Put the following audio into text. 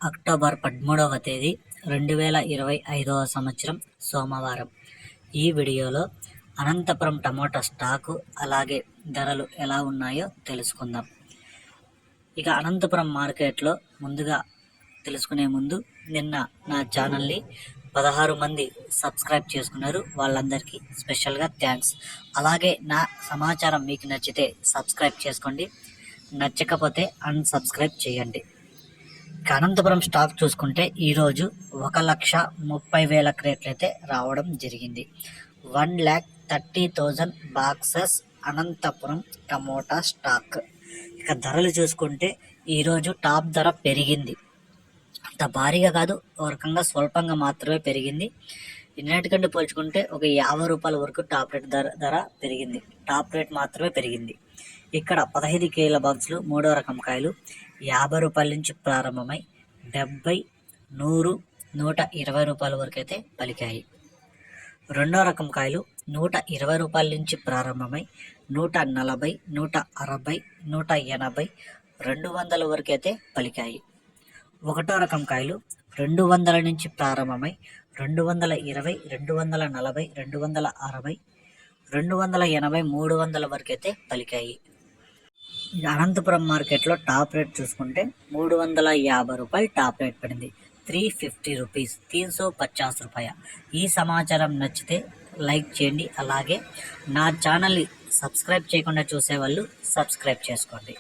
October 13వ తేదీ 2025వ సంవత్సరం సోమవారం. ఈ వీడియోలో అనంతపురం టమోటా స్టాకు అలాగే ధరలు ఎలా ఉన్నాయో తెలుసుకుందాం. ఇక అనంతపురం మార్కెట్లో ముందుగా తెలుసుకునే ముందు నిన్న నా ఛానల్ని 16 మంది సబ్స్క్రైబ్ చేసుకున్నారు. వాళ్ళందరికీ స్పెషల్గా థ్యాంక్స్. అలాగే నా సమాచారం మీకు నచ్చితే సబ్స్క్రైబ్ చేసుకోండి, నచ్చకపోతే అన్సబ్స్క్రైబ్ చేయండి. అనంతపురం స్టాక్ చూసుకుంటే ఈరోజు 1,30,000 క్రేట్లు అయితే రావడం జరిగింది. 1,30,000 బాక్సెస్ అనంతపురం టమోటా స్టాక్. ఇక ధరలు చూసుకుంటే ఈరోజు టాప్ ధర పెరిగింది. అంత భారీగా కాదు, ఒక రకంగా స్వల్పంగా మాత్రమే పెరిగింది. నిన్నటికంటే పోల్చుకుంటే ఒక 50 రూపాయల వరకు టాప్ రేట్ ధర పెరిగింది. టాప్ రేట్ మాత్రమే పెరిగింది. ఇక్కడ 15 కేల బాక్సులు మూడో రకం కాయలు 50 రూపాయల నుంచి ప్రారంభమై 70, 100, 120 రూపాయల వరకు అయితే పలికాయి. రెండో రకం కాయలు 120 రూపాయల నుంచి ప్రారంభమై 140, 160, 180, 200 వరకు అయితే పలికాయి. ఒకటో రకం కాయలు 200 నుంచి ప్రారంభమై 220, 240, 260, 280, 300 వరకు అయితే పలికాయి. అనంతపురం మార్కెట్లో టాప్ రేట్ చూసుకుంటే 350 రూపాయలు టాప్ రేట్ పడింది. 350 రూపీస్, 350 రూపాయ. ఈ సమాచారం నచ్చితే లైక్ చేయండి. అలాగే నా ఛానల్ని సబ్స్క్రైబ్ చేయకుండా చూసేవాళ్ళు సబ్స్క్రైబ్ చేసుకోండి.